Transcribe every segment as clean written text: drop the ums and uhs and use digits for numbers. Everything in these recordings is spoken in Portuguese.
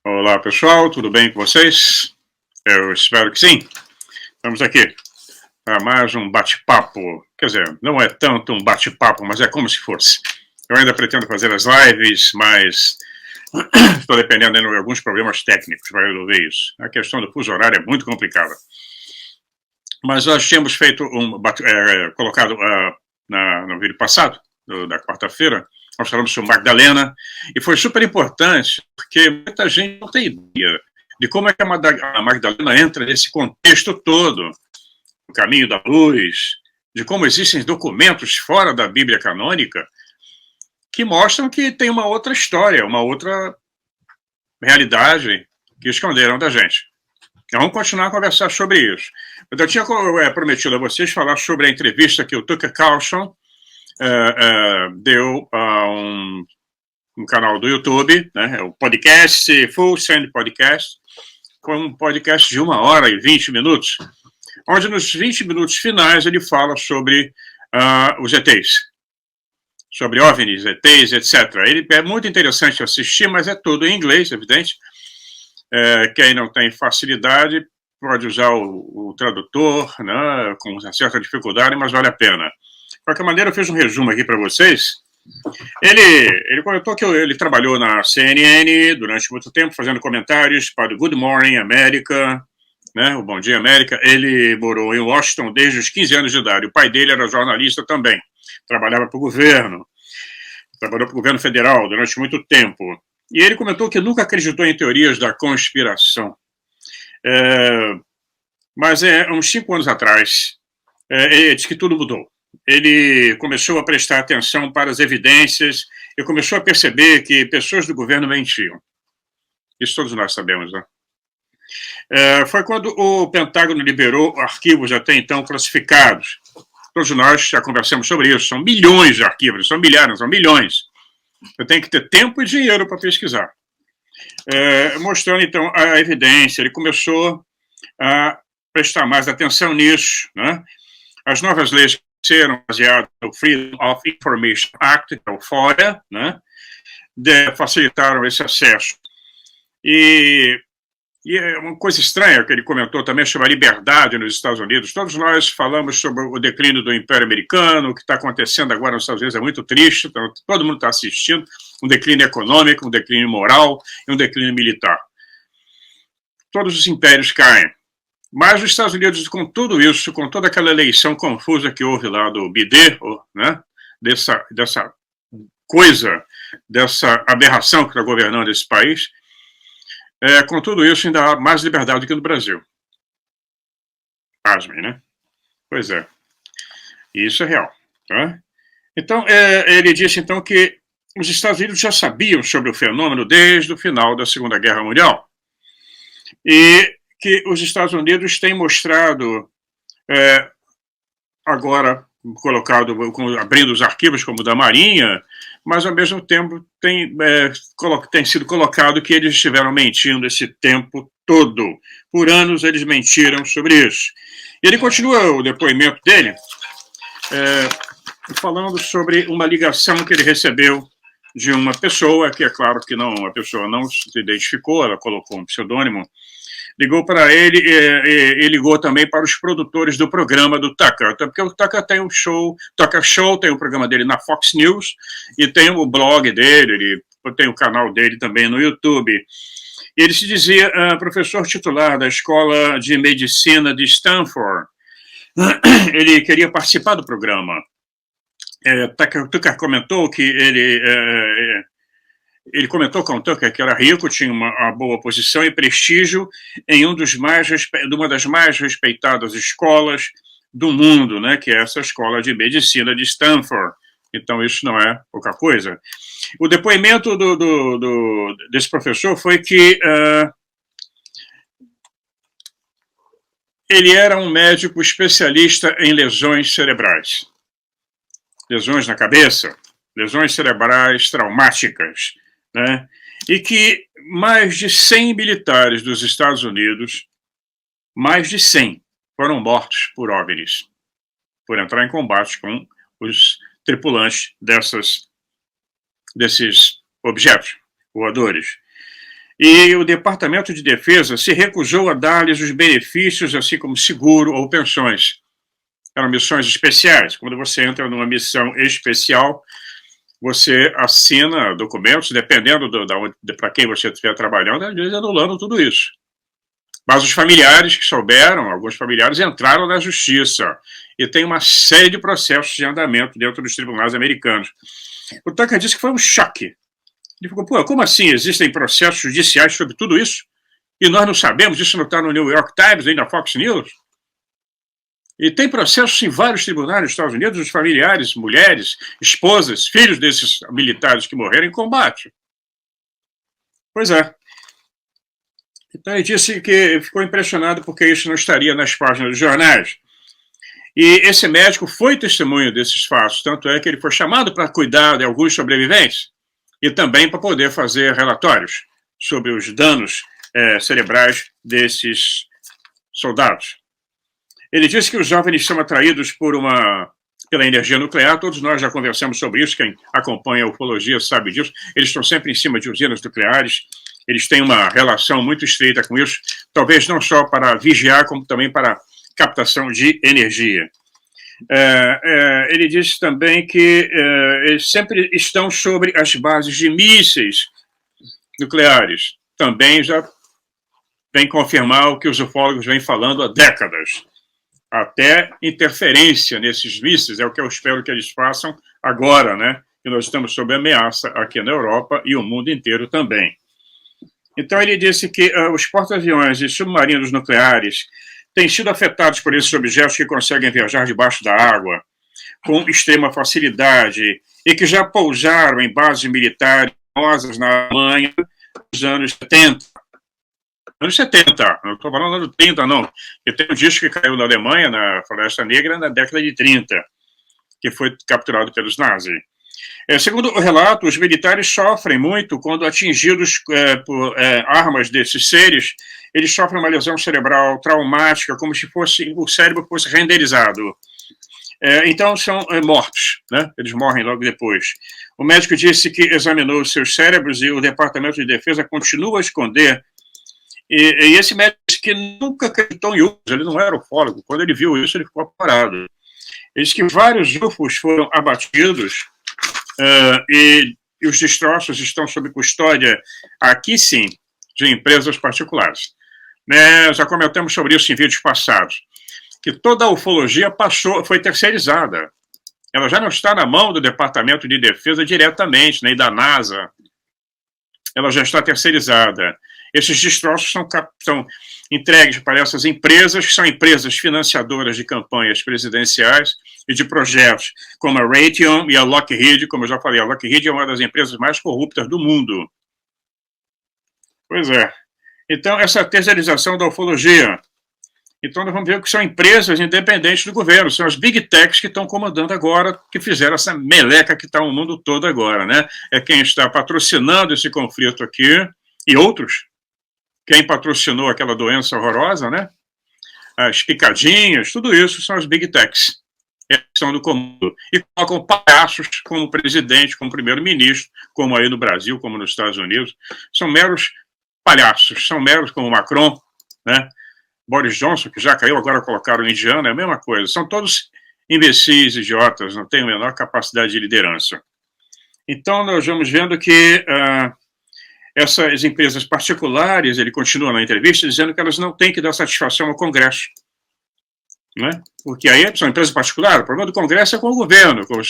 Olá pessoal, tudo bem com vocês? Eu espero que sim. Estamos aqui para mais um bate-papo. Quer dizer, não é tanto um bate-papo, mas é como se fosse. Eu ainda pretendo fazer as lives, mas estou dependendo de alguns problemas técnicos para resolver isso. A questão do fuso horário é muito complicada. Mas nós tínhamos feito colocado no vídeo passado, da quarta-feira, nós falamos sobre Magdalena, e foi super importante, porque muita gente não tem ideia de como é que a Magdalena entra nesse contexto todo, o caminho da luz, de como existem documentos fora da Bíblia canônica que mostram que tem uma outra história, uma outra realidade que esconderam da gente. Então, vamos continuar a conversar sobre isso. Eu tinha prometido a vocês falar sobre a entrevista que o Tucker Carlson deu a um canal do YouTube, né, o podcast, Full Send Podcast, com um podcast de 1h20, onde nos 20 minutos finais ele fala sobre os ETs, sobre OVNIs, ETs, etc. Ele é muito interessante assistir, mas é tudo em inglês, evidente. Quem não tem facilidade pode usar o tradutor, né, com uma certa dificuldade, mas vale a pena. De qualquer maneira, eu fiz um resumo aqui para vocês. Ele comentou que ele trabalhou na CNN durante muito tempo, fazendo comentários para o Good Morning America, né, o Bom Dia América. Ele morou em Washington desde os 15 anos de idade. O pai dele era jornalista também, trabalhava para o governo, trabalhou para o governo federal durante muito tempo. E ele comentou que nunca acreditou em teorias da conspiração. Mas uns 5 anos atrás, ele disse que tudo mudou. Ele começou a prestar atenção para as evidências e começou a perceber que pessoas do governo mentiam. Isso todos nós sabemos, né? Foi quando o Pentágono liberou arquivos até então classificados. Todos nós já conversamos sobre isso. São milhões de arquivos, são milhares, são milhões. Você tem que ter tempo e dinheiro para pesquisar. Mostrando, então, a evidência. Ele começou a prestar mais atenção nisso, né? As novas leis serão baseadas no Freedom of Information Act, que é o FOIA, né? Facilitaram esse acesso. E uma coisa estranha que ele comentou também sobre a liberdade nos Estados Unidos. Todos nós falamos sobre o declínio do Império Americano, o que está acontecendo agora nos Estados Unidos é muito triste, então, todo mundo está assistindo, um declínio econômico, um declínio moral e um declínio militar. Todos os impérios caem. Mas os Estados Unidos, com tudo isso, com toda aquela eleição confusa que houve lá do Biden, né, dessa coisa, dessa aberração que está governando esse país, com tudo isso ainda há mais liberdade do que no Brasil. Pasmem, né? Pois é. E isso é real. Tá? Então, ele disse então que os Estados Unidos já sabiam sobre o fenômeno desde o final da Segunda Guerra Mundial. E que os Estados Unidos têm mostrado, agora abrindo os arquivos como o da Marinha, mas ao mesmo tempo tem sido colocado que eles estiveram mentindo esse tempo todo. Por anos eles mentiram sobre isso. E ele continua o depoimento dele falando sobre uma ligação que ele recebeu de uma pessoa, que é claro que a pessoa não se identificou, ela colocou um pseudônimo, ligou para ele e ligou também para os produtores do programa do Tucker, porque o Tucker tem um show, Tucker Show, tem o programa dele na Fox News e tem o blog dele, ele tem o canal dele também no YouTube. Ele se dizia professor titular da Escola de Medicina de Stanford. Ele queria participar do programa. Tucker comentou que ele comentou com o Tucker que era rico, tinha uma boa posição e prestígio em uma das mais respeitadas escolas do mundo, né, que é essa escola de medicina de Stanford. Então, isso não é pouca coisa. O depoimento desse professor foi que ele era um médico especialista em lesões cerebrais. Lesões na cabeça, lesões cerebrais traumáticas, né? E que mais de 100 militares dos Estados Unidos, mais de 100, foram mortos por OVNIs, por entrar em combate com os tripulantes desses objetos voadores. E o Departamento de Defesa se recusou a dar-lhes os benefícios, assim como seguro ou pensões. Eram missões especiais. Quando você entra numa missão especial, você assina documentos, dependendo para quem você estiver trabalhando, às vezes anulando tudo isso. Mas os familiares que souberam, alguns familiares entraram na justiça e tem uma série de processos de andamento dentro dos tribunais americanos. O Tucker disse que foi um choque. Ele ficou, pô, como assim? Existem processos judiciais sobre tudo isso? E nós não sabemos, isso não está no New York Times, nem na Fox News? E tem processos em vários tribunais nos Estados Unidos, os familiares, mulheres, esposas, filhos desses militares que morreram em combate. Pois é. Então ele disse que ficou impressionado porque isso não estaria nas páginas dos jornais. E esse médico foi testemunha desses fatos, tanto é que ele foi chamado para cuidar de alguns sobreviventes e também para poder fazer relatórios sobre os danos cerebrais desses soldados. Ele disse que os jovens são atraídos pela energia nuclear. Todos nós já conversamos sobre isso. Quem acompanha a ufologia sabe disso. Eles estão sempre em cima de usinas nucleares. Eles têm uma relação muito estreita com isso, talvez não só para vigiar, como também para captação de energia. Ele disse também que eles sempre estão sobre as bases de mísseis nucleares. Também já vem confirmar o que os ufólogos vêm falando há décadas. Até interferência nesses mísseis é o que eu espero que eles façam agora, né? Que nós estamos sob ameaça aqui na Europa e o mundo inteiro também. Então ele disse que os porta-aviões e submarinos nucleares têm sido afetados por esses objetos que conseguem viajar debaixo da água com extrema facilidade e que já pousaram em bases militares famosas na Alemanha nos anos 70. Anos 70, não estou falando dos 30, não. Porque tem um disco que caiu na Alemanha, na Floresta Negra, na década de 30, que foi capturado pelos nazis. Segundo o relato, os militares sofrem muito quando atingidos por armas desses seres, eles sofrem uma lesão cerebral traumática, como se o cérebro fosse renderizado. Então são mortos, né? Eles morrem logo depois. O médico disse que examinou os seus cérebros e o Departamento de Defesa continua a esconder. E esse médico disse que nunca acreditou em UFOs, ele não era ufólogo. Quando ele viu isso, ele ficou apavorado. Ele disse que vários UFOs foram abatidos e os destroços estão sob custódia, aqui sim, de empresas particulares. Já comentamos sobre isso em vídeos passados, que toda a ufologia foi terceirizada. Ela já não está na mão do Departamento de Defesa diretamente, nem da NASA. Ela já está terceirizada. Esses destroços são entregues para essas empresas, que são empresas financiadoras de campanhas presidenciais e de projetos, como a Raytheon e a Lockheed. Como eu já falei, a Lockheed é uma das empresas mais corruptas do mundo. Pois é. Então, essa terceirização da ufologia. Então, nós vamos ver que são empresas independentes do governo, são as big techs que estão comandando agora, que fizeram essa meleca que está o mundo todo agora, né? É quem está patrocinando esse conflito aqui, e outros. Quem patrocinou aquela doença horrorosa, né? As picadinhas, tudo isso são as big techs. Eles são do comando. E colocam palhaços como presidente, como primeiro-ministro, como aí no Brasil, como nos Estados Unidos. São meros palhaços, são meros como Macron, né? Boris Johnson, que já caiu, agora colocaram o indiano, é a mesma coisa. São todos imbecis, idiotas, não têm a menor capacidade de liderança. Então, nós vamos vendo que essas empresas particulares, ele continua na entrevista dizendo que elas não têm que dar satisfação ao Congresso, né? Porque aí são empresas particulares, o problema do Congresso é com o governo, com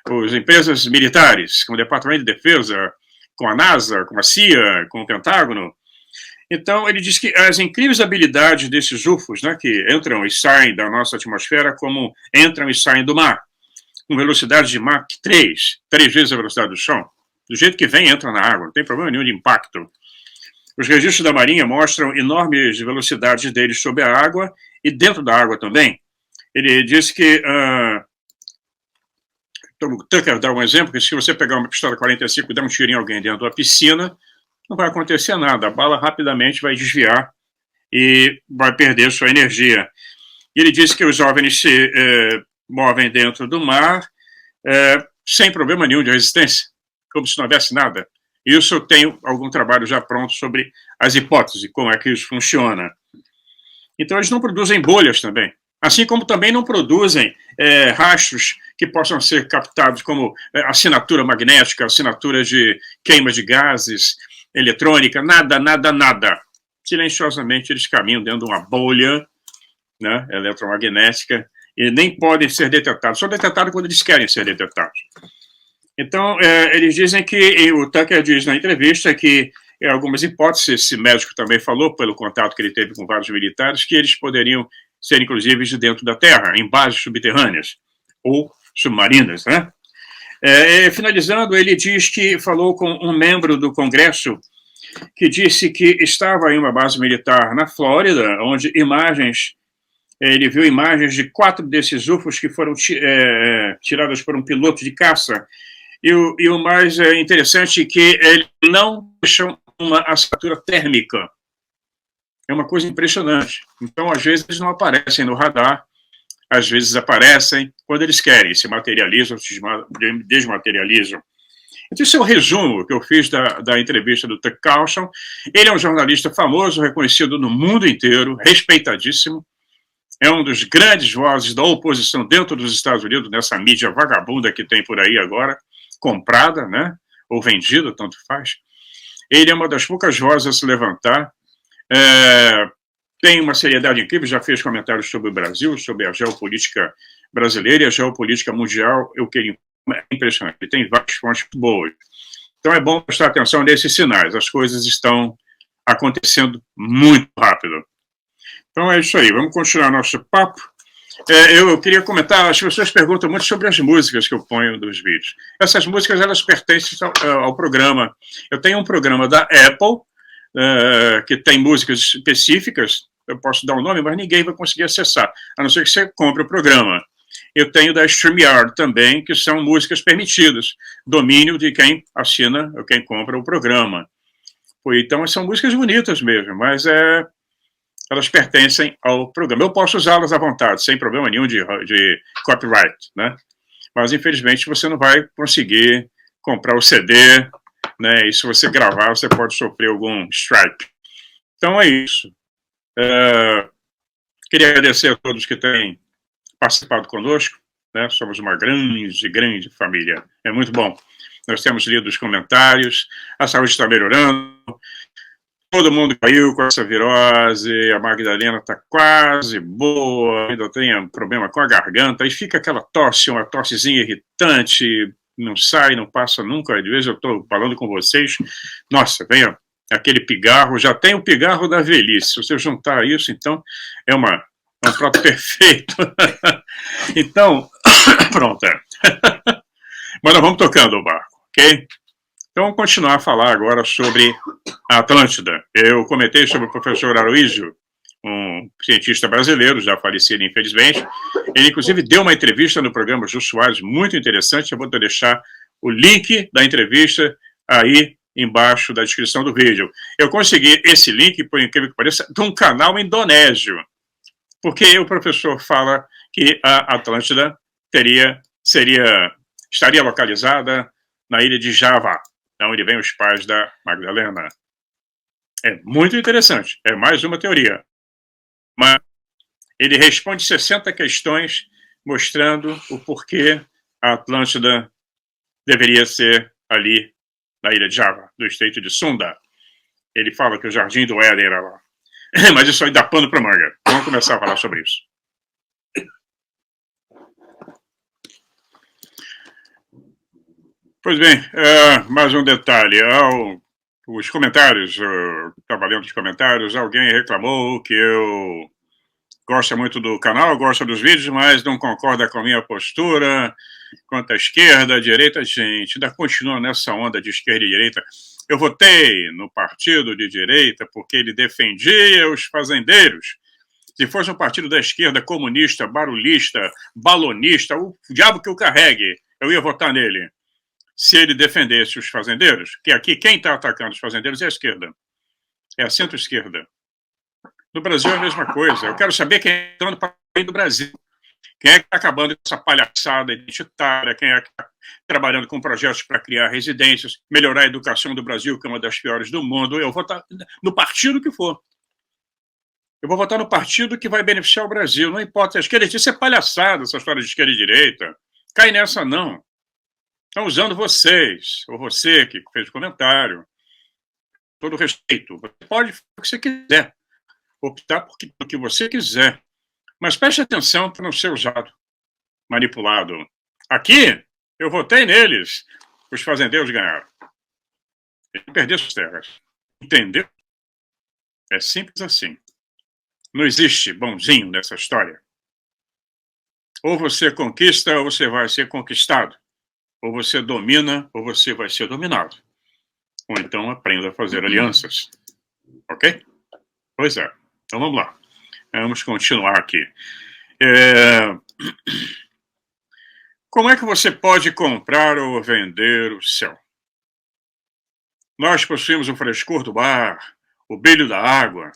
as empresas militares, com o Departamento de Defesa, com a NASA, com a CIA, com o Pentágono. Então, ele diz que as incríveis habilidades desses UFOs, né, que entram e saem da nossa atmosfera, como entram e saem do mar, com velocidade de Mach 3, 3 vezes a velocidade do som, do jeito que vem, entra na água, não tem problema nenhum de impacto. Os registros da Marinha mostram enormes velocidades deles sob a água e dentro da água também. Ele diz que o Tucker dá um exemplo, que se você pegar uma pistola 45 e dar um tiro em alguém dentro da piscina, não vai acontecer nada, a bala rapidamente vai desviar e vai perder sua energia. E ele diz que os OVNIs se movem dentro do mar sem problema nenhum de resistência, como se não houvesse nada. Isso eu tenho algum trabalho já pronto sobre as hipóteses, como é que isso funciona. Então eles não produzem bolhas também. Assim como também não produzem rastros que possam ser captados como assinatura magnética, assinatura de queima de gases, eletrônica, nada, nada, nada. Silenciosamente eles caminham dentro de uma bolha, né, eletromagnética e nem podem ser detectados. São detectados quando eles querem ser detectados. Então, eles dizem que, o Tucker diz na entrevista que algumas hipóteses, esse médico também falou, pelo contato que ele teve com vários militares, que eles poderiam ser, inclusive, de dentro da Terra, em bases subterrâneas ou submarinas, né? Finalizando, ele diz que falou com um membro do Congresso que disse que estava em uma base militar na Flórida, onde ele viu imagens de 4 desses UFOs que foram tiradas por um piloto de caça. E o mais interessante é que ele não deixou uma assinatura térmica. É uma coisa impressionante. Então, às vezes, eles não aparecem no radar, às vezes aparecem quando eles querem, se materializam, se desmaterializam. Então, esse é o resumo que eu fiz da entrevista do Tucker Carlson. Ele é um jornalista famoso, reconhecido no mundo inteiro, respeitadíssimo. É um dos grandes vozes da oposição dentro dos Estados Unidos, nessa mídia vagabunda que tem por aí agora, comprada, né, ou vendida, tanto faz. Ele é uma das poucas vozes a se levantar. Tem uma seriedade incrível, já fez comentários sobre o Brasil, sobre a geopolítica brasileira e a geopolítica mundial, o que ele é impressionante. Ele tem várias fontes boas. Então é bom prestar atenção nesses sinais. As coisas estão acontecendo muito rápido. Então é isso aí. Vamos continuar nosso papo. Eu queria comentar, as pessoas perguntam muito sobre as músicas que eu ponho nos vídeos. Essas músicas, elas pertencem ao programa. Eu tenho um programa da Apple, que tem músicas específicas, eu posso dar o nome, mas ninguém vai conseguir acessar, a não ser que você compre o programa. Eu tenho da StreamYard também, que são músicas permitidas, domínio de quem assina, ou quem compra o programa. Então, são músicas bonitas mesmo, mas elas pertencem ao programa. Eu posso usá-las à vontade, sem problema nenhum de copyright, né? Mas, infelizmente, você não vai conseguir comprar o CD, né? E se você gravar, você pode sofrer algum strike. Então, é isso. Queria agradecer a todos que têm participado conosco, né? Somos uma grande família. É muito bom. Nós temos lido os comentários, a saúde está melhorando, todo mundo caiu com essa virose, a Magdalena está quase boa, ainda tem um problema com a garganta, e fica aquela tosse, uma tossezinha irritante, não sai, não passa nunca. Às vezes eu estou falando com vocês, nossa, vem aquele pigarro, já tem o pigarro da velhice. Se você juntar isso, então, é um prato perfeito. Então, pronto. Mas nós vamos tocando o barco, ok? Então, vamos continuar a falar agora sobre a Atlântida. Eu comentei sobre o professor Aloysio, um cientista brasileiro, já falecido, infelizmente. Ele, inclusive, deu uma entrevista no programa Jô Soares, muito interessante. Eu vou deixar o link da entrevista aí embaixo da descrição do vídeo. Eu consegui esse link, por incrível que pareça, de um canal indonésio, porque o professor fala que a Atlântida estaria localizada na ilha de Java, onde vêm os pais da Magdalena. É muito interessante, é mais uma teoria. Mas ele responde 60 questões mostrando o porquê a Atlântida deveria ser ali na ilha de Java, do estreito de Sunda. Ele fala que o Jardim do Éden era lá. Mas isso aí dá pano para manga. Vamos começar a falar sobre isso. Pois bem, mais um detalhe. Os comentários, estava lendo os comentários, alguém reclamou que eu gosto muito do canal, gosta dos vídeos, mas não concorda com a minha postura quanto à esquerda, à direita. Gente, ainda continua nessa onda de esquerda e direita. Eu votei no partido de direita porque ele defendia os fazendeiros. Se fosse um partido da esquerda, comunista, barulhista, balonista, o diabo que o carregue, eu ia votar nele. Se ele defendesse os fazendeiros, que aqui quem está atacando os fazendeiros é a esquerda, é a centro-esquerda. No Brasil é a mesma coisa. Eu quero saber quem está dando para o bem do Brasil. Quem é que está acabando com essa palhaçada identitária? Quem é que está trabalhando com projetos para criar residências, melhorar a educação do Brasil, que é uma das piores do mundo? Eu vou votar no partido que for. Eu vou votar no partido que vai beneficiar o Brasil. Não importa a esquerda. Isso é palhaçada, essa história de esquerda e direita. Cai nessa, não. Estão usando vocês, ou você que fez o comentário. Todo respeito. Você pode fazer o que você quiser. Optar por o que você quiser. Mas preste atenção para não ser usado, manipulado. Aqui, eu votei neles. Os fazendeiros ganharam. Ele perdeu suas terras. Entendeu? É simples assim. Não existe bonzinho nessa história. Ou você conquista, ou você vai ser conquistado. Ou você domina, ou você vai ser dominado. Ou então aprenda a fazer alianças. Ok? Pois é. Então vamos lá. Vamos continuar aqui. Como é que você pode comprar ou vender o céu? Nós possuímos o frescor do ar, o brilho da água.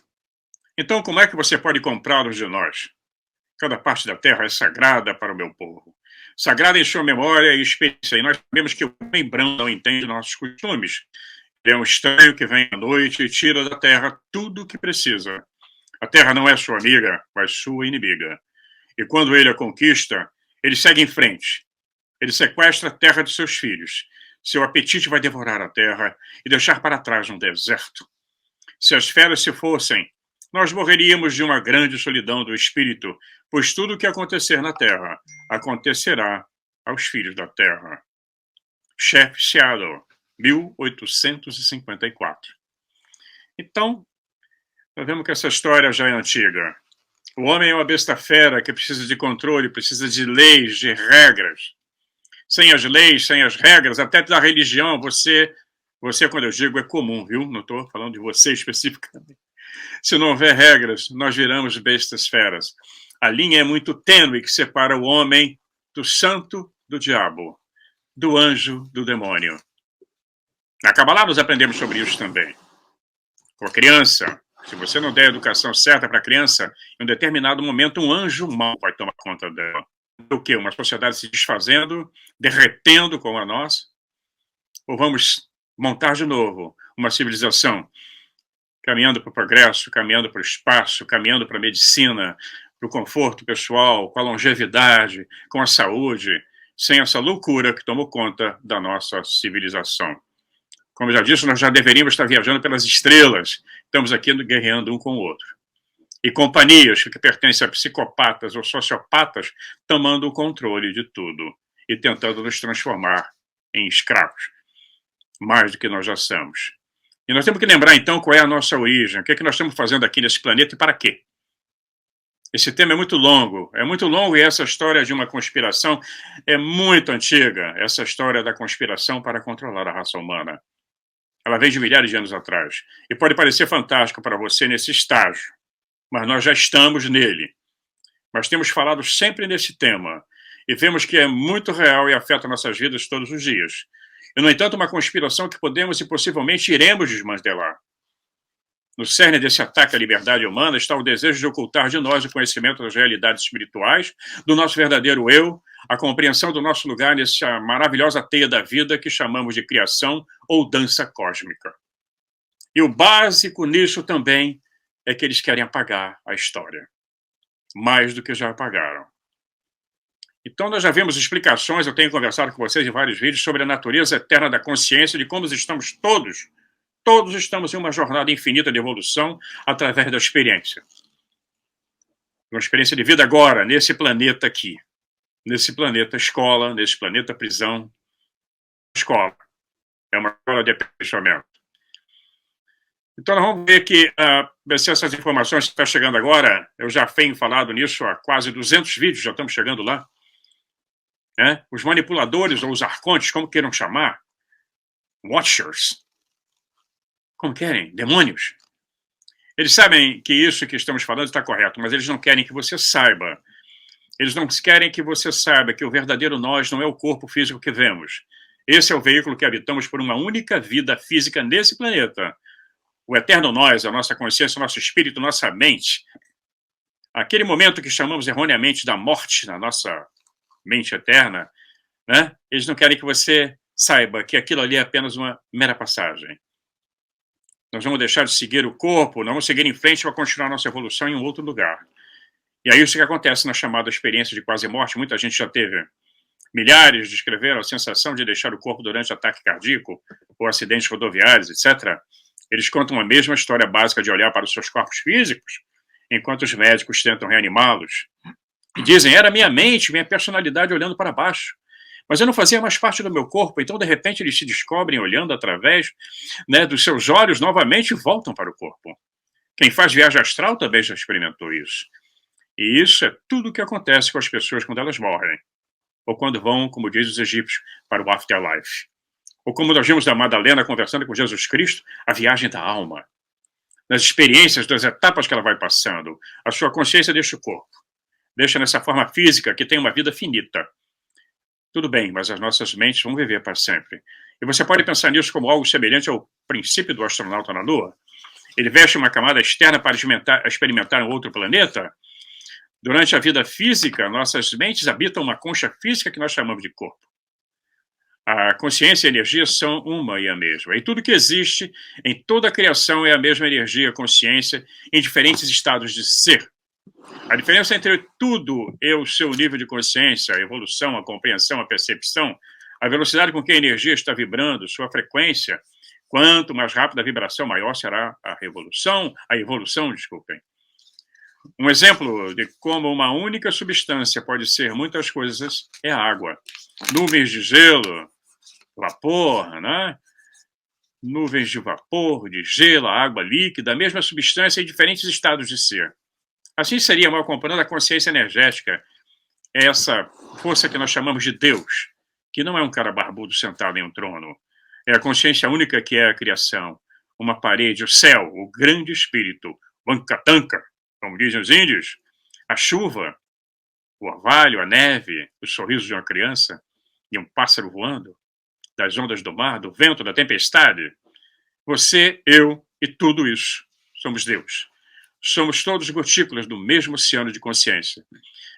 Então, como é que você pode comprá-los de nós? Cada parte da terra é sagrada para o meu povo. Sagrada em sua memória e experiência. E nós sabemos que o homem branco não entende nossos costumes. Ele é um estranho que vem à noite e tira da terra tudo o que precisa. A terra não é sua amiga, mas sua inimiga. E quando ele a conquista, ele segue em frente. Ele sequestra a terra de seus filhos. Seu apetite vai devorar a terra e deixar para trás um deserto. Se as feras se fossem, nós morreríamos de uma grande solidão do espírito, pois tudo o que acontecer na terra acontecerá aos filhos da terra. Chef Seattle, 1854. Então, nós vemos que essa história já é antiga. O homem é uma besta fera que precisa de controle, precisa de leis, de regras. Sem as leis, sem as regras, até da religião, você, quando eu digo, é comum, viu? Não estou falando de você especificamente. Se não houver regras, nós viramos bestas feras. A linha é muito tênue que separa o homem do santo do diabo, do anjo do demônio. Na Kabbalah nós aprendemos sobre isso também. Com a criança, se você não der a educação certa para a criança, em um determinado momento um anjo mau vai tomar conta dela. O quê? Uma sociedade se desfazendo, derretendo como a nossa? Ou vamos montar de novo uma civilização caminhando para o progresso, caminhando para o espaço, caminhando para a medicina, para o conforto pessoal, com a longevidade, com a saúde, sem essa loucura que tomou conta da nossa civilização? Como eu já disse, nós já deveríamos estar viajando pelas estrelas. Estamos aqui guerreando um com o outro. E companhias que pertencem a psicopatas ou sociopatas tomando o controle de tudo e tentando nos transformar em escravos, mais do que nós já somos. E nós temos que lembrar, então, qual é a nossa origem, o que é que nós estamos fazendo aqui nesse planeta e para quê. Esse tema é muito longo e essa história de uma conspiração é muito antiga, essa história da conspiração para controlar a raça humana. Ela vem de milhares de anos atrás. E pode parecer fantástico para você nesse estágio, mas nós já estamos nele. Mas temos falado sempre nesse tema e vemos que é muito real e afeta nossas vidas todos os dias. E, no entanto, uma conspiração que podemos e possivelmente iremos desmantelar. No cerne desse ataque à liberdade humana está o desejo de ocultar de nós o conhecimento das realidades espirituais, do nosso verdadeiro eu, a compreensão do nosso lugar nessa maravilhosa teia da vida que chamamos de criação ou dança cósmica. E o básico nisso também é que eles querem apagar a história, mais do que já apagaram. Então, nós já vimos explicações, eu tenho conversado com vocês em vários vídeos sobre a natureza eterna da consciência, de como estamos todos estamos em uma jornada infinita de evolução através da experiência. Uma experiência de vida agora, nesse planeta aqui. Nesse planeta escola, nesse planeta prisão. escola. É uma escola de aperfeiçoamento. Então, nós vamos ver que, se essas informações que estão chegando agora, eu já tenho falado nisso há quase 200 vídeos, já estamos chegando lá. Né? Os manipuladores, ou os arcontes, como queiram chamar, watchers, como querem, demônios. Eles sabem que isso que estamos falando está correto, mas eles não querem que você saiba. Eles não querem que você saiba que o verdadeiro nós não é o corpo físico que vemos. Esse é o veículo que habitamos por uma única vida física nesse planeta. O eterno nós, a nossa consciência, o nosso espírito, nossa mente. Aquele momento que chamamos erroneamente da morte na nossa mente eterna, né? Eles não querem que você saiba que aquilo ali é apenas uma mera passagem. Nós vamos deixar de seguir o corpo, nós vamos seguir em frente para continuar nossa evolução em um outro lugar. E aí isso que acontece na chamada experiência de quase morte. Muita gente já teve. Milhares descreveram a sensação de deixar o corpo durante ataque cardíaco ou acidentes rodoviários, etc. Eles contam a mesma história básica de olhar para os seus corpos físicos, enquanto os médicos tentam reanimá-los. E dizem, era minha mente, minha personalidade olhando para baixo. Mas eu não fazia mais parte do meu corpo, então de repente eles se descobrem olhando através, né, dos seus olhos novamente e voltam para o corpo. Quem faz viagem astral também já experimentou isso. E isso é tudo o que acontece com as pessoas quando elas morrem. Ou quando vão, como diz os egípcios, para o afterlife. Ou como nós vimos da Madalena conversando com Jesus Cristo, a viagem da alma. Nas experiências, das etapas que ela vai passando, a sua consciência deixa o corpo. Deixa nessa forma física que tem uma vida finita. Tudo bem, mas as nossas mentes vão viver para sempre. E você pode pensar nisso como algo semelhante ao princípio do astronauta na Lua. Ele veste uma camada externa para experimentar um outro planeta. Durante a vida física, nossas mentes habitam uma concha física que nós chamamos de corpo. A consciência e a energia são uma e a mesma. E tudo que existe em toda a criação é a mesma energia, consciência, em diferentes estados de ser. A diferença entre tudo e o seu nível de consciência, a evolução, a compreensão, a percepção, a velocidade com que a energia está vibrando, sua frequência, quanto mais rápida a vibração, maior será a evolução, desculpem. Um exemplo de como uma única substância pode ser muitas coisas é a água. Nuvens de gelo, vapor, né? Nuvens de vapor, de gelo, água líquida, a mesma substância em diferentes estados de ser. Assim seria, mal comparando, a consciência energética, essa força que nós chamamos de Deus, que não é um cara barbudo sentado em um trono. É a consciência única que é a criação, uma parede, o céu, o grande espírito, Vankatanka, como dizem os índios, a chuva, o orvalho, a neve, o sorriso de uma criança e um pássaro voando, das ondas do mar, do vento, da tempestade. Você, eu e tudo isso somos Deus. Somos todos gotículas do mesmo oceano de consciência.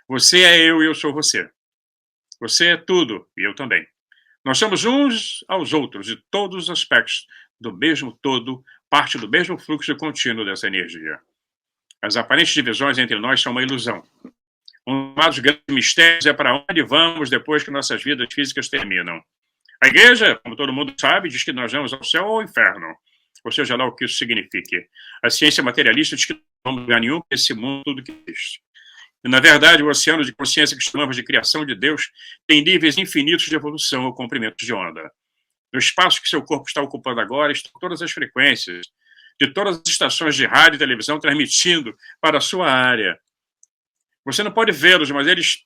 Você é eu e eu sou você. Você é tudo e eu também. Nós somos uns aos outros de todos os aspectos do mesmo todo, parte do mesmo fluxo contínuo dessa energia. As aparentes divisões entre nós são uma ilusão. Um dos grandes mistérios é para onde vamos depois que nossas vidas físicas terminam. A igreja, como todo mundo sabe, diz que nós vamos ao céu ou ao inferno, ou seja lá o que isso signifique. A ciência materialista diz que não vamos a lugar nenhum desse mundo, tudo que existe. E, na verdade, o oceano de consciência que chamamos de criação de Deus tem níveis infinitos de evolução ou comprimentos de onda. No espaço que seu corpo está ocupando agora estão todas as frequências de todas as estações de rádio e televisão transmitindo para a sua área. Você não pode vê-los, mas eles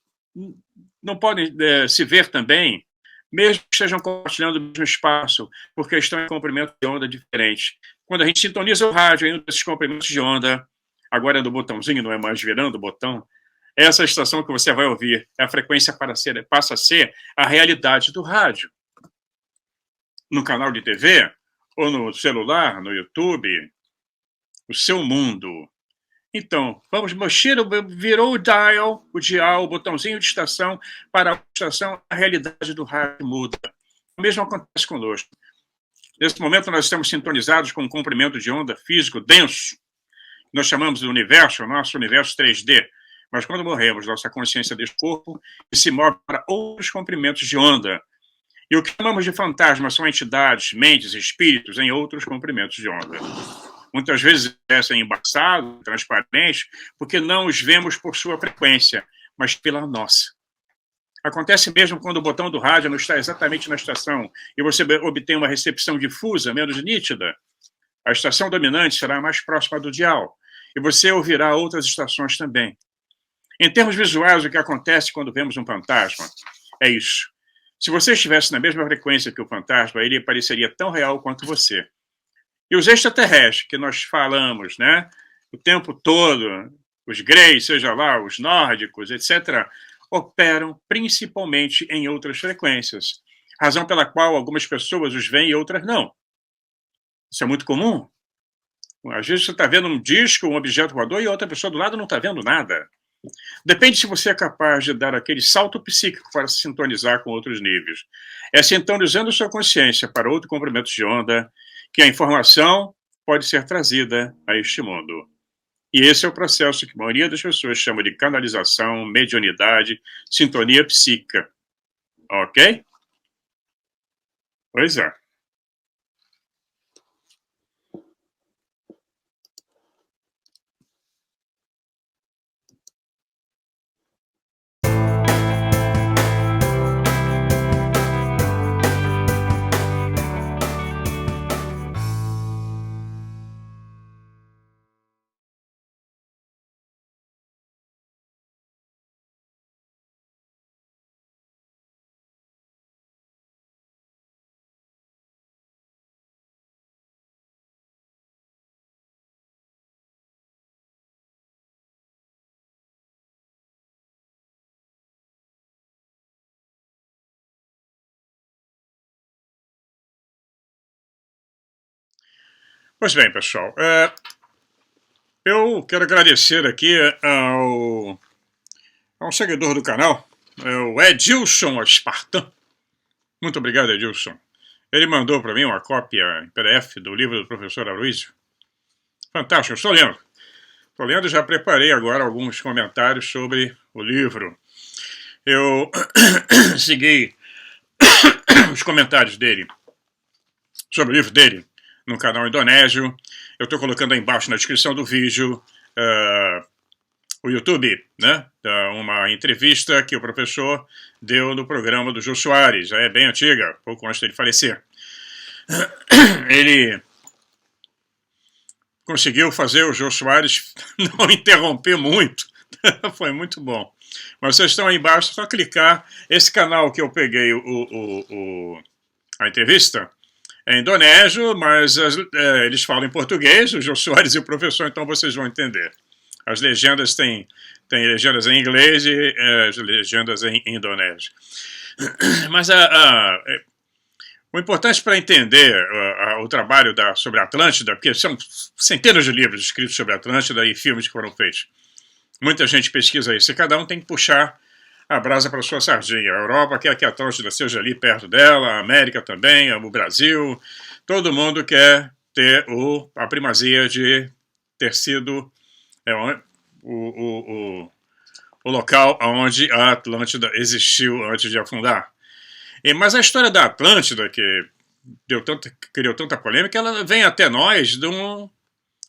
não podem se ver também, mesmo que estejam compartilhando o mesmo espaço, porque estão em comprimentos de onda diferentes. Quando a gente sintoniza o rádio em um desses comprimentos de onda, agora é do botãozinho, não é mais virando o botão, essa estação que você vai ouvir, a frequência passa a ser a realidade do rádio. No canal de TV, ou no celular, no YouTube, o seu mundo. Então, vamos mexer, virou o dial, o botãozinho de estação, para a estação, a realidade do rádio muda. O mesmo acontece conosco. Nesse momento, nós estamos sintonizados com um comprimento de onda físico denso. Nós chamamos de universo, o nosso universo 3D. Mas quando morremos, nossa consciência deixa o corpo e se move para outros comprimentos de onda. E o que chamamos de fantasmas são entidades, mentes, espíritos em outros comprimentos de onda. Muitas vezes parecem embaçados, transparentes, porque não os vemos por sua frequência, mas pela nossa. Acontece mesmo quando o botão do rádio não está exatamente na estação e você obtém uma recepção difusa, menos nítida. A estação dominante será mais próxima do dial e você ouvirá outras estações também. Em termos visuais, o que acontece quando vemos um fantasma é isso. Se você estivesse na mesma frequência que o fantasma, ele pareceria tão real quanto você. E os extraterrestres, que nós falamos, né, o tempo todo, os greys, seja lá, os nórdicos, etc., operam principalmente em outras frequências, razão pela qual algumas pessoas os veem e outras não. Isso é muito comum. Às vezes você está vendo um disco, um objeto voador, e a outra pessoa do lado não está vendo nada. Depende se você é capaz de dar aquele salto psíquico para se sintonizar com outros níveis. É sintonizando sua consciência para outro comprimento de onda que a informação pode ser trazida a este mundo. E esse é o processo que a maioria das pessoas chama de canalização, mediunidade, sintonia psíquica. Ok? Pois é. Pois bem, pessoal, eu quero agradecer aqui a um seguidor do canal, o Edilson Espartan. Muito obrigado, Edilson. Ele mandou para mim uma cópia em PDF do livro do professor Aloysio. Fantástico, estou lendo. Estou lendo e já preparei agora alguns comentários sobre o livro. Eu segui os comentários dele sobre o livro dele no canal indonésio. Eu estou colocando aí embaixo na descrição do vídeo o YouTube, né? Uma entrevista que o professor deu no programa do Jô Soares, já é bem antiga, pouco antes dele falecer. Ele conseguiu fazer o Jô Soares não interromper muito, foi muito bom. Mas vocês estão aí embaixo, é só clicar. Esse canal que eu peguei a entrevista é indonésio, mas eles falam em português, o Jô Soares e o professor, então vocês vão entender. As legendas têm legendas em inglês e as legendas em indonésio. Mas o importante para entender o trabalho sobre a Atlântida, porque são centenas de livros escritos sobre a Atlântida e filmes que foram feitos. Muita gente pesquisa isso, e cada um tem que puxar a brasa para sua sardinha. A Europa quer que a Atlântida seja ali perto dela, a América também, o Brasil. Todo mundo quer ter a primazia de ter sido o local onde a Atlântida existiu antes de afundar. Mas a história da Atlântida, que criou tanta polêmica, ela vem até nós de um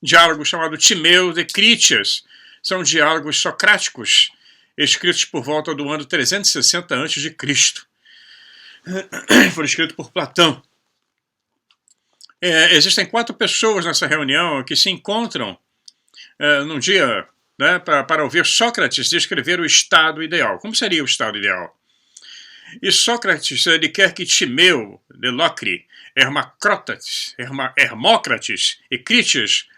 diálogo chamado Timeus e Critias. São diálogos socráticos, escritos por volta do ano 360 a.C. Foram escritos por Platão. Existem 4 pessoas nessa reunião que se encontram num dia, né, para ouvir Sócrates descrever o estado ideal. Como seria o estado ideal? E Sócrates, ele quer que Timeu, Delocre, Hermócrates e Critias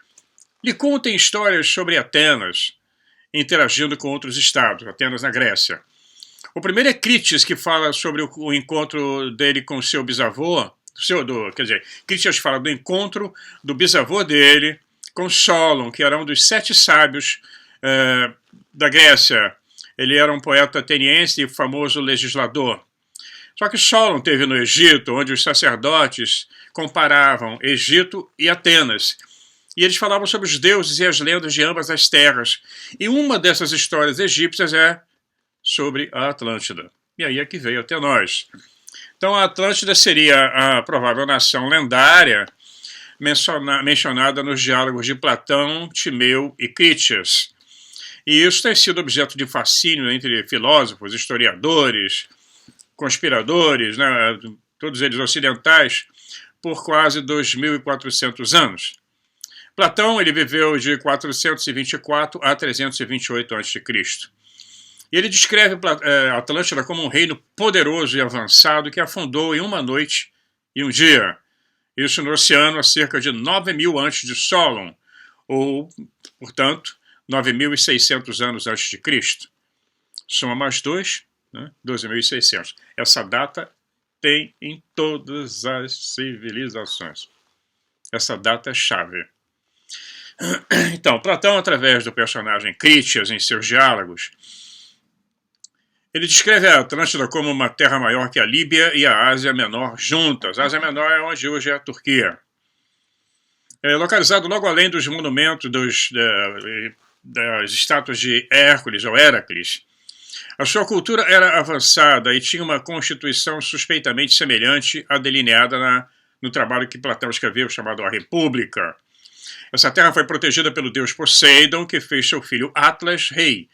lhe contem histórias sobre Atenas, interagindo com outros estados, Atenas na Grécia. O primeiro é Critias, que fala sobre o encontro dele com seu bisavô, Critias fala do encontro do bisavô dele com Solon, que era um dos 7 sábios da Grécia. Ele era um poeta ateniense e famoso legislador. Só que Solon teve no Egito, onde os sacerdotes comparavam Egito e Atenas. E eles falavam sobre os deuses e as lendas de ambas as terras. E uma dessas histórias egípcias é sobre a Atlântida. E aí é que veio até nós. Então a Atlântida seria a provável nação lendária mencionada nos diálogos de Platão, Timeu e Critias. E isso tem sido objeto de fascínio entre filósofos, historiadores, conspiradores, né, todos eles ocidentais, por quase 2.400 anos. Platão ele viveu de 424 a 328 a.C. E ele descreve a Atlântida como um reino poderoso e avançado que afundou em uma noite e um dia. Isso no oceano a cerca de 9.000 antes de Solon, ou, portanto, 9.600 anos antes de Cristo. Soma mais 2, né? 12.600. Essa data tem em todas as civilizações. Essa data é chave. Então, Platão, através do personagem Critias, em seus diálogos, ele descreve a Atlântida como uma terra maior que a Líbia e a Ásia Menor juntas. A Ásia Menor é onde hoje é a Turquia. É localizado logo além dos monumentos das estátuas de Hércules ou Heracles. A sua cultura era avançada e tinha uma constituição suspeitamente semelhante à delineada no trabalho que Platão escreveu, chamado A República. Essa terra foi protegida pelo deus Poseidon, que fez seu filho Atlas rei,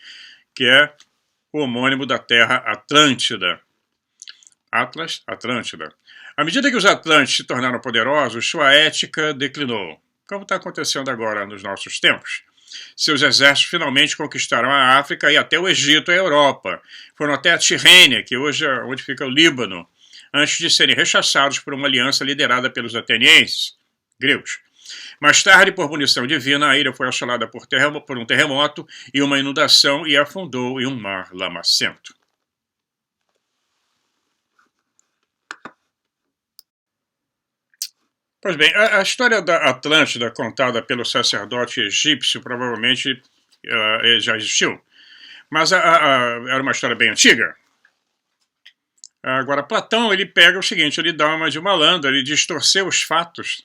que é o homônimo da terra Atlântida. Atlas, Atlântida. À medida que os Atlantes se tornaram poderosos, sua ética declinou, como está acontecendo agora nos nossos tempos. Seus exércitos finalmente conquistaram a África e até o Egito e a Europa. Foram até a Tirrênia, que hoje é onde fica o Líbano, antes de serem rechaçados por uma aliança liderada pelos atenienses, gregos. Mais tarde, por punição divina, a ilha foi assolada por um terremoto e uma inundação e afundou em um mar lamacento. Pois bem, a história da Atlântida contada pelo sacerdote egípcio provavelmente já existiu, mas era uma história bem antiga. Agora, Platão ele pega o seguinte, ele dá uma de malandro, ele distorceu os fatos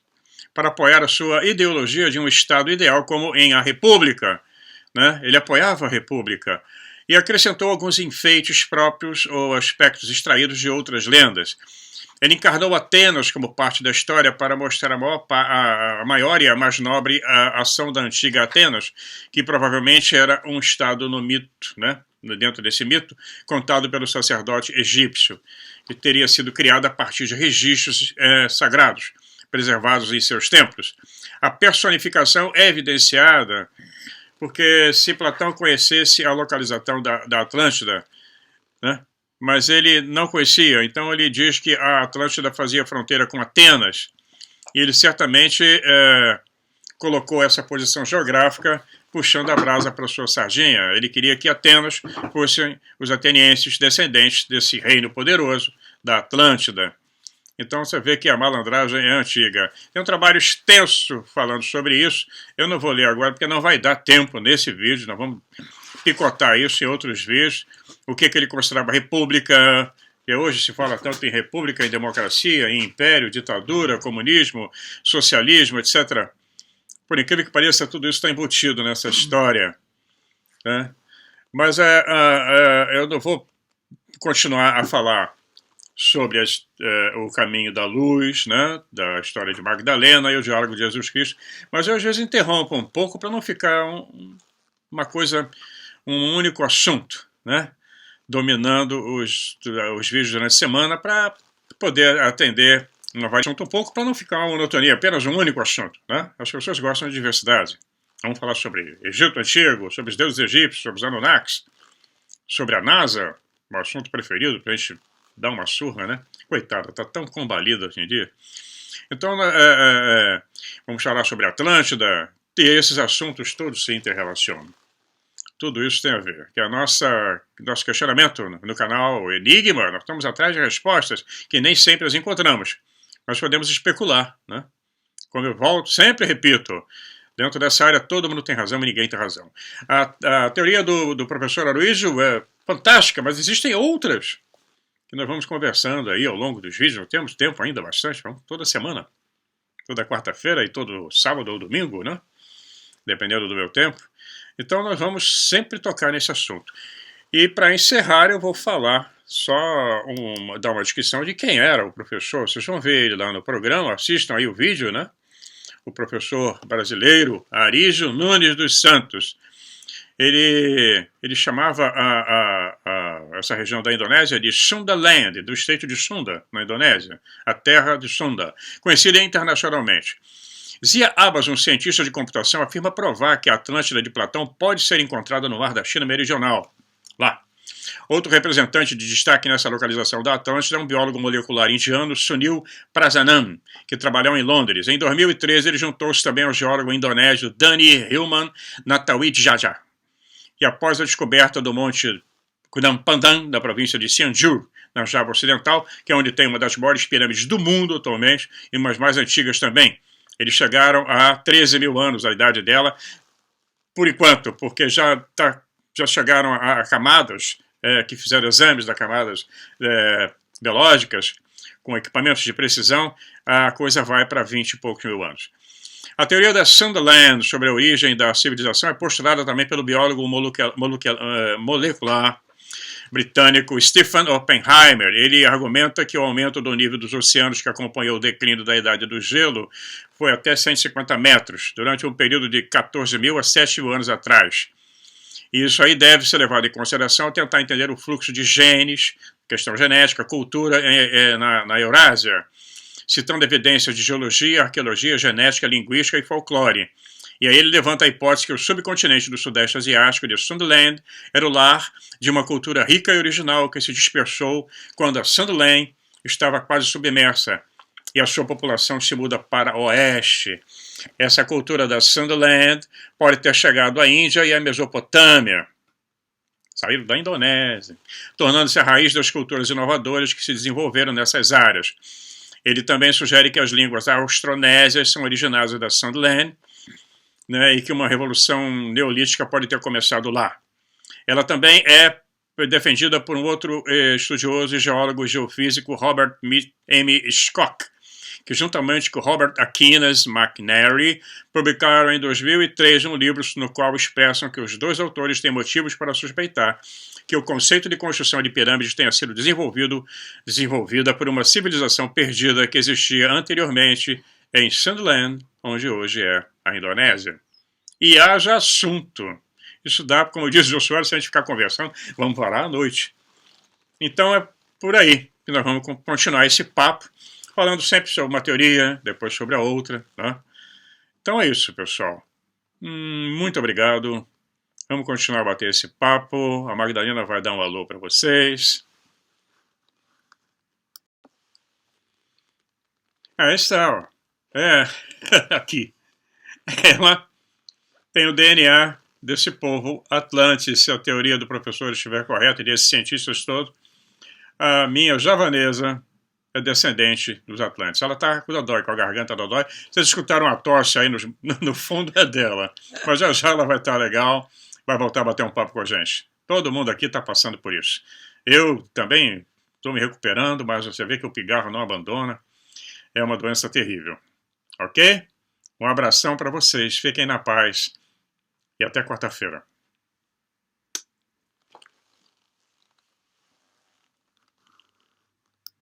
para apoiar a sua ideologia de um Estado ideal, como em A República. Né? Ele apoiava a República e acrescentou alguns enfeites próprios ou aspectos extraídos de outras lendas. Ele encarnou Atenas como parte da história para mostrar a maior e a mais nobre ação da antiga Atenas, que provavelmente era um estado no mito, né? Dentro desse mito, contado pelo sacerdote egípcio, que teria sido criado a partir de registros sagrados, preservados em seus templos. A personificação é evidenciada porque se Platão conhecesse a localização da Atlântida, né? Mas ele não conhecia, então ele diz que a Atlântida fazia fronteira com Atenas, e ele certamente colocou essa posição geográfica puxando a brasa para sua sardinha. Ele queria que Atenas fossem os atenienses descendentes desse reino poderoso da Atlântida. Então você vê que a malandragem é antiga. Tem um trabalho extenso falando sobre isso, eu não vou ler agora porque não vai dar tempo nesse vídeo, nós vamos picotar isso em outros vídeos. O que ele considerava república, que hoje se fala tanto em república, em democracia, em império, ditadura, comunismo, socialismo, etc. Por incrível que pareça, tudo isso está embutido nessa história. Né? Mas eu não vou continuar a falar sobre o caminho da luz, né, da história de Magdalena e o diálogo de Jesus Cristo, mas eu às vezes interrompo um pouco para não ficar uma coisa, um único assunto, né, dominando os vídeos durante a semana para poder atender uma variação um pouco, para não ficar uma monotonia, apenas um único assunto. Né? As pessoas gostam de diversidade. Vamos falar sobre Egito Antigo, sobre os deuses egípcios, sobre os Anunnakis, sobre a NASA, o assunto preferido para a gente dar uma surra, né? Coitada, está tão combalida hoje em dia. Então, vamos falar sobre a Atlântida, e esses assuntos todos se interrelacionam. Tudo isso tem a ver. Que nosso questionamento no canal Enigma, nós estamos atrás de respostas que nem sempre as encontramos. Nós podemos especular, né? Como eu sempre repito, dentro dessa área todo mundo tem razão e ninguém tem razão. A teoria do professor Aloysio é fantástica, mas existem outras que nós vamos conversando aí ao longo dos vídeos. Nós temos tempo ainda bastante, vamos toda semana, toda quarta-feira e todo sábado ou domingo, né? Dependendo do meu tempo. Então nós vamos sempre tocar nesse assunto. E para encerrar eu vou falar dar uma descrição de quem era o professor. Vocês vão ver ele lá no programa, assistam aí o vídeo, né? O professor brasileiro Arígio Nunes dos Santos. ele chamava essa região da Indonésia de Sundaland, do estreito de Sunda, na Indonésia, a terra de Sunda, conhecida internacionalmente. Zia Abbas, um cientista de computação, afirma provar que a Atlântida de Platão pode ser encontrada no mar da China meridional, lá. Outro representante de destaque nessa localização da Atlântida é um biólogo molecular indiano, Sunil Prasannan, que trabalhou em Londres. Em 2013, ele juntou-se também ao geólogo indonésio Dani Hilman Natawijaya. E após a descoberta do Monte Gunung Padang, da província de Cianjur, na Java Ocidental, que é onde tem uma das maiores pirâmides do mundo atualmente, e umas mais antigas também. Eles chegaram a 13 mil anos, a idade dela, por enquanto, porque já chegaram a camadas, que fizeram exames das camadas biológicas, com equipamentos de precisão, a coisa vai para 20 e poucos mil anos. A teoria da Sundaland sobre a origem da civilização é postulada também pelo biólogo molecular britânico Stephen Oppenheimer. Ele argumenta que o aumento do nível dos oceanos que acompanhou o declínio da idade do gelo foi até 150 metros, durante um período de 14 mil a 7 mil anos atrás. E isso aí deve ser levado em consideração ao tentar entender o fluxo de genes, questão genética, cultura na Eurásia, citando evidências de geologia, arqueologia, genética, linguística e folclore. E aí ele levanta a hipótese que o subcontinente do Sudeste Asiático de Sundaland era o lar de uma cultura rica e original que se dispersou quando a Sundaland estava quase submersa e a sua população se muda para o oeste. Essa cultura da Sundaland pode ter chegado à Índia e à Mesopotâmia, saíram da Indonésia, tornando-se a raiz das culturas inovadoras que se desenvolveram nessas áreas. Ele também sugere que as línguas austronésias são originárias da Sundaland, né, e que uma revolução neolítica pode ter começado lá. Ela também é defendida por um outro estudioso e geólogo geofísico, Robert M. Schoch, que juntamente com Robert Aquinas McNary publicaram em 2003 um livro no qual expressam que os dois autores têm motivos para suspeitar que o conceito de construção de pirâmides tenha sido desenvolvida por uma civilização perdida que existia anteriormente em Sundaland, onde hoje é a Indonésia. E haja assunto. Isso dá, como diz o Josué, se a gente ficar conversando, vamos parar à noite. Então é por aí que nós vamos continuar esse papo, falando sempre sobre uma teoria, depois sobre a outra. Né? Então é isso, pessoal. Muito obrigado. Vamos continuar a bater esse papo. A Magdalena vai dar um alô para vocês. Aí está, ó. Aqui. Ela tem o DNA desse povo Atlante, se a teoria do professor estiver correta, e desses cientistas todos. A minha javanesa é descendente dos Atlantes. Ela está com dodói, com a garganta dodói. Vocês escutaram a tosse aí no fundo é dela. Mas já ela vai estar legal, vai voltar a bater um papo com a gente. Todo mundo aqui está passando por isso. Eu também estou me recuperando, mas você vê que o pigarro não abandona. É uma doença terrível. Ok? Um abração para vocês. Fiquem na paz. E até quarta-feira.